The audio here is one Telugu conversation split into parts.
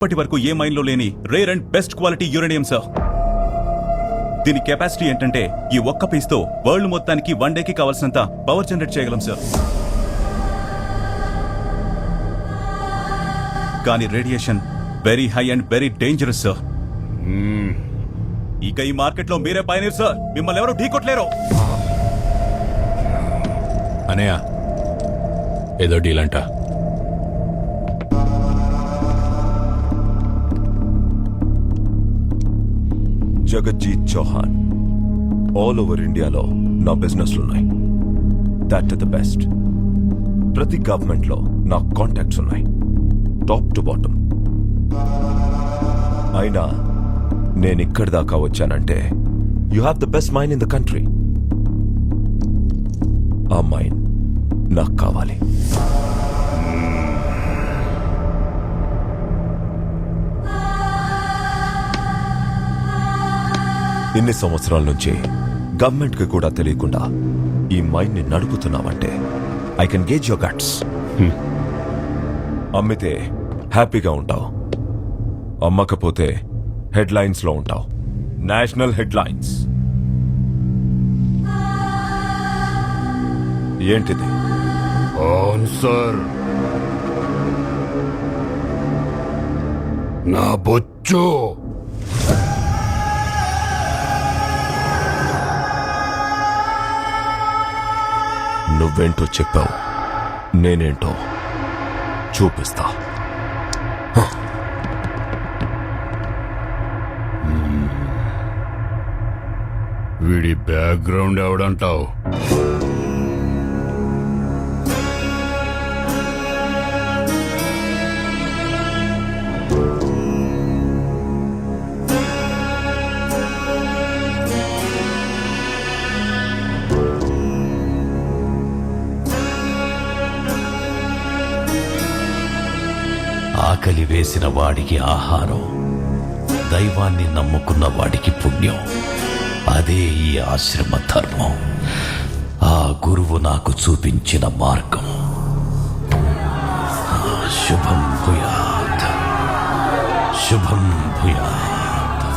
ఇప్పటి వరకు ఏ మైన్లో లేని rare and best quality uranium sir. దీని కెపాసిటీ ఏంటంటే ఈ ఒక్క పీస్తో వరల్డ్ మొత్తానికి 1 డేకి కావాల్సినంత పవర్ జనరేట్ చేయగలం సార్. కానీ radiation very high and very dangerous sir. ఇక ఈ మార్కెట్లో మీరే పైనీర్ సార్. మిమ్మల్ని ఎవరు ఢీకొట్టలేరు. అనయ్య ఏదో డీల్ అంట. జగజ్జీత్ చౌహాన్ ఆల్ ఓవర్ ఇండియాలో నా బిజినెస్లున్నాయి. That the best. ప్రతి గవర్నమెంట్లో నా కాంటాక్ట్స్ ఉన్నాయి, టాప్ టు బాటమ్. అయినా నేను ఇక్కడి దాకా వచ్చానంటే you have the best mine in the country. ఆ మైన్ నాకు కావాలి. ఇన్ని సంవత్సరాల నుంచి గవర్నమెంట్కి కూడా తెలియకుండా ఈ మైన్ ని నడుపుతున్నావంటే I can gauge your guts. అమ్మితే హ్యాపీగా ఉంటావు, అమ్మకపోతే హెడ్లైన్స్ లో ఉంటావు. National headlines. ఏంటిది? ఆన్సర్. నా బొచ్చు. నువ్వేంటో చెప్పావు, నేనేంటో చూపిస్తా. వీడి బ్యాక్గ్రౌండ్ ఎవడంటావు? ఆకలి వేసిన వాడికి ఆహారం, దైవాన్ని నమ్ముకున్న వాడికి పుణ్యం. అదే ఈ ఆశ్రమ ధర్మం. ఆ గురువు నాకు చూపించిన మార్గం. శుభం భూయాత్, శుభం భూయాత్.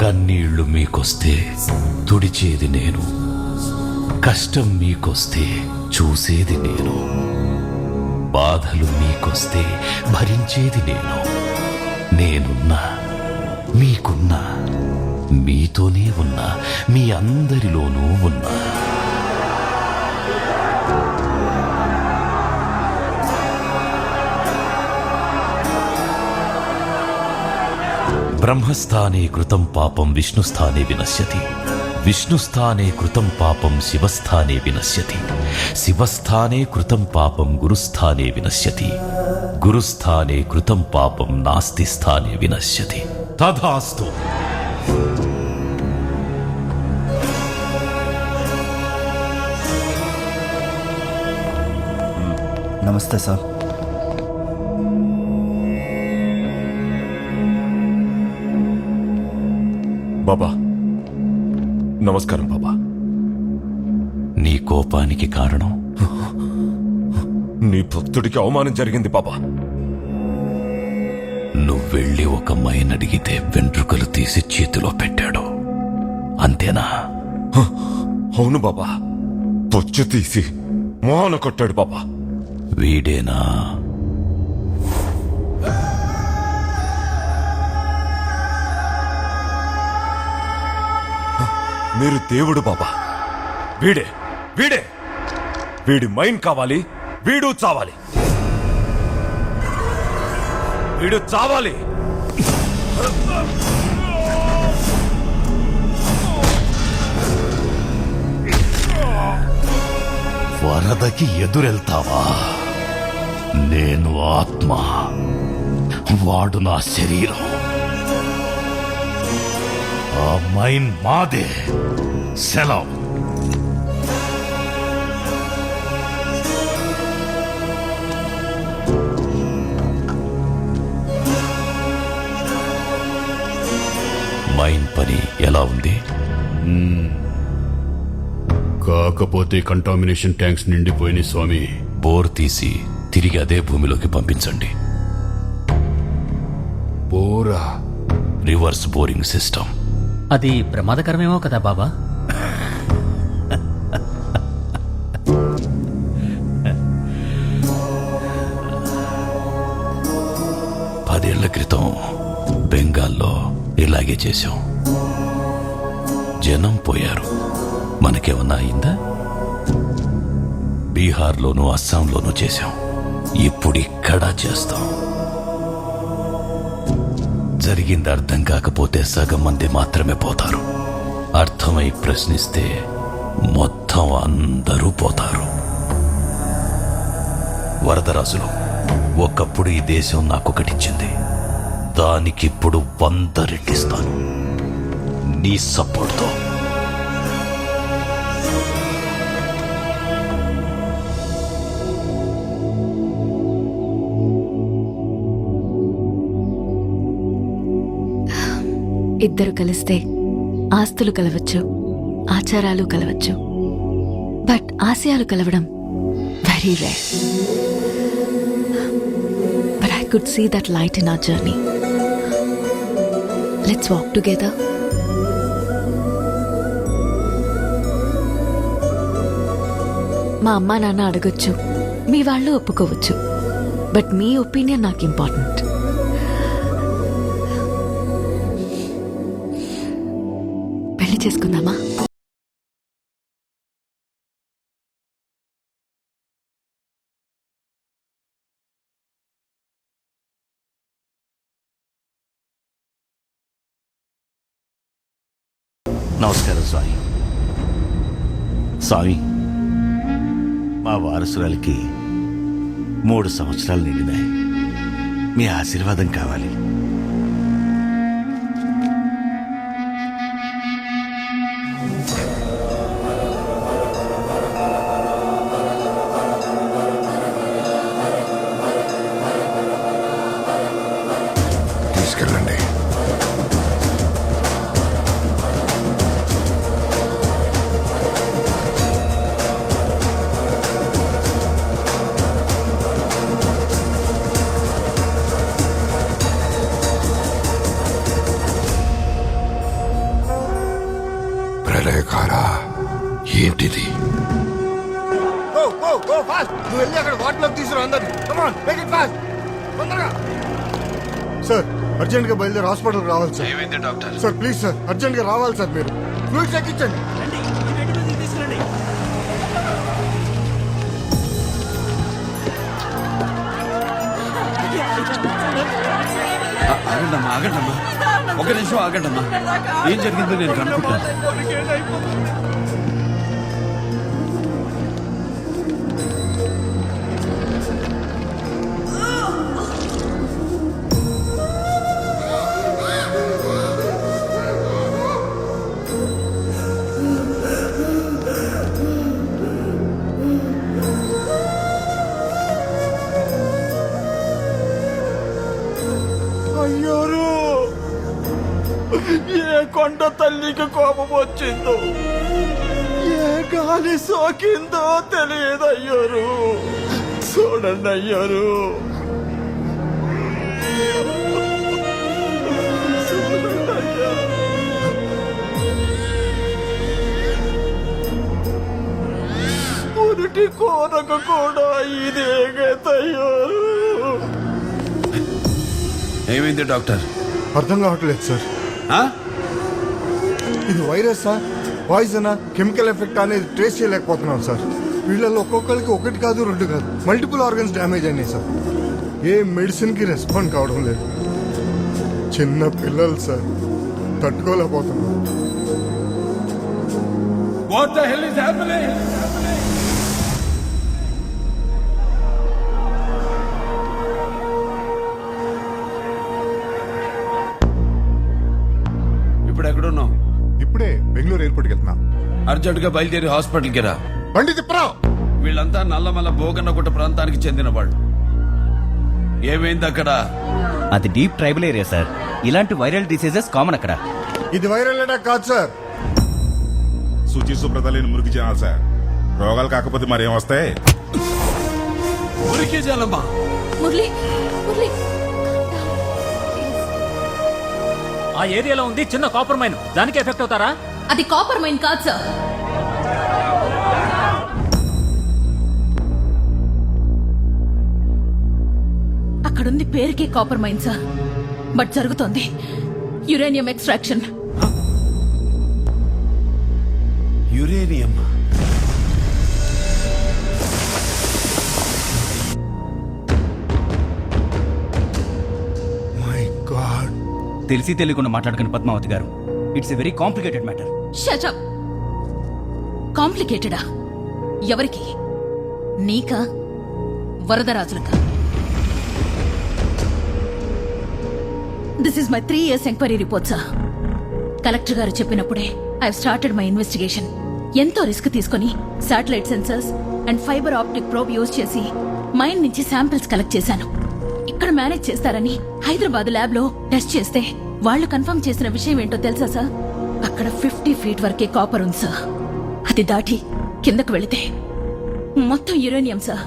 కన్నీళ్లు మీకొస్తే తుడిచేది నేను, కష్టం మీకొస్తే చూసేది నేను, బాధలు మీకొస్తే భరించేది నేను. నేనున్నా, మీకున్నా, మీతోనే ఉన్నా, మీ అందరిలోనూ ఉన్నా. బ్రహ్మస్థానే కృతం పాపం విష్ణుస్థానే వినశ్యతి, విష్ణుస్థానే కృతం పాపం శివస్థానే వినశ్యతి, శివస్థానే కృతం పాపం గురుస్థానే వినశ్యతి, గురుస్థానే కృతం పాపం నాస్తి స్థానే వినశ్యతి. తథాస్తు. నమస్తే సార్. బాబా నమస్కారం. బాబా, నీ కోపానికి కారణం? నీ భక్తుడికి అవమానం జరిగింది బాబా. నువ్వెళ్ళి ఒక మైన్ అడిగితే వెంట్రుకలు తీసి చేతిలో పెట్టాడు, అంతేనా? అవును బాబా, పొచ్చు తీసి మోహన కొట్టాడు బాబా. వీడేనా? మీరు దేవుడు బాబా. వీడే వీడే వీడి మైన్ కావాలి, వీడు చావాలి, వీడు చావాలి. వరదకి ఎదురెళ్తావా? నేను ఆత్మ, వాడు నా శరీరం. ఆ మైన్ మాదే. సెలవు. మైన్ పని ఎలా ఉంది? కాకపోతే కంటామినేషన్ ట్యాంక్స్ నిండిపోయినాయి స్వామి. బోర్ తీసి తిరిగి అదే భూమిలోకి పంపించండి. కూడా రివర్స్ బోరింగ్ సిస్టమ్. అది ప్రమాదకరమేమో కదా బాబా. పదేళ్ల క్రితం బెంగాల్లో ఇలాగే చేశాం. జనం పోయారు, మనకేమన్నా అయిందా? బీహార్లోనూ అస్సాంలోనూ చేశాం, ఇప్పుడు ఇక్కడ చేస్తాం. జరిగింది అర్థం కాకపోతే సగం మంది మాత్రమే పోతారు, అర్థమై ప్రశ్నిస్తే మొత్తం అందరూ పోతారు. వరదరాజులు, ఒకప్పుడు ఈ దేశం నాకొకటిచ్చింది, దానికిప్పుడు 100 రెట్టిస్తాను నీ సపోర్ట్తో. ఇద్దరు కలిస్తే ఆస్తులు కలవచ్చు, ఆచారాలు కలవచ్చు, బట్ ఆశయాలు కలవడం very rare. But I could see that light in our journey. Let's walk together. మా అమ్మా నాన్న అడగొచ్చు, మీ వాళ్ళు ఒప్పుకోవచ్చు, బట్ మీ ఒపీనియన్ నాకు ఇంపార్టెంట్. పెళ్లి చేసుకుందామా? నమస్కారం స్వామి. స్వామి, మా వారసురాలికి 3 సంవత్సరాలు నిండినాయి. మీ ఆశీర్వాదం కావాలి. తీసుకెళ్ళండి. ప్రళయకారా, ఏంటిది? నువ్వు వెళ్ళి అక్కడ వాటిలోకి తీసుకురా అందరినీ. Come on, make it fast. తొందరగా. సార్, అర్జెంట్ గా బయలుదేరి హాస్పిటల్కి రావాలి సార్. ఏమైంది doctor? Sir please sir, urgent గా రావాలి సార్. మీరు ఫ్లూయిడ్స్ ఎక్కించండి. ఆగండమ్మా, ఆగండమ్మా, ఒక నిమిషం ఆగండమ్మా. ఏం జరిగిందో నేను కనుక్కుంటాను. అయ్యోరు, ఏ కొండ తల్లికి కోపం వచ్చిందో, ఏ గాలి సోకిందో తెలియదు అయ్యోరు. చూడండి అయ్యోరు. పురిటి కోనకు కూడా ఇదే గతయ్యోరు. ఏమైంది డాక్టర్? అర్థం కావట్లేదు సార్. ఇది వైరస్ సార్, పాయిజనా, కెమికల్ ఎఫెక్ట్ అనేది ట్రేస్ చేయలేకపోతున్నాం సార్. వీళ్ళలో ఒక్కొక్కరికి 1 కాదు 2 కాదు, మల్టిపుల్ ఆర్గన్స్ డ్యామేజ్ అయినాయి సార్. ఏ మెడిసిన్ కి రెస్పాండ్ కావడం లేదు. చిన్న పిల్లలు sir, తట్టుకోలేకపోతున్నాం. What the hell is happening? ఇప్పుడు ఎక్కడున్నావు? ఇప్పుడే బెంగళూరు ఎయిర్పోర్ట్కి వెళ్తున్నా. అర్జెంట్ గా బయలుదేరి హాస్పిటల్కి రా. బండి తిప్పరావు. వీళ్ళంతా నల్లమల్ల భోగన్నగుట్ట ప్రాంతానికి చెందిన వాళ్ళు. ఏమైంది అక్కడ? అది డీప్ ట్రైబల్ ఏరియా సార్. ఇలాంటి వైరల్ డిసీజెస్ కామన్ అక్కడ. ఇది వైరల్ అటాక్ కాదు సార్. శుచి శుభ్రత లేని మురికి జనాలు సార్. రోగాలు కాకపోతే మరేం వస్తాయి? మురికి జలమా? మురళి, మురళి, ఆ ఏరియాలో ఉంది చిన్న కాపర్ మైన్, దానికి ఎఫెక్ట్ అవుతారా? అది కాపర్ మైన్ కాదు సార్. అక్కడుంది పేరుకే కాపర్ మైన్ సార్, బట్ జరుగుతోంది uranium extraction. Uranium. My god. తెలిసి తెలియకుండా మాట్లాడకండి పద్మావతి గారు. It's a very complicated matter. Shut up. కాంప్లికేటెడా? ఎవరికి? నీకా, వరదరాజులకా? This is my 3 years enquiry report sir. Collector గారు చెప్పినప్పుడే ఐ స్టార్టెడ్ మై ఇన్వెస్టిగేషన్. ఎంతో రిస్క్ తీసుకుని satellite sensors and fibre optic probe use చేసి మైన్ నుంచి శాంపిల్స్ కలెక్ట్ చేశాను. ఇక్కడ మేనేజ్ చేస్తారని హైదరాబాద్ ల్యాబ్ లో టెస్ట్ చేస్తే వాళ్ళు కన్ఫర్మ్ చేసిన విషయం ఏంటో తెలుసా సార్? అక్కడ 50 feet వరకే కాపర్ ఉంది సార్. అది దాటి కిందకు వెళితే మొత్తం యురేనియం సార్.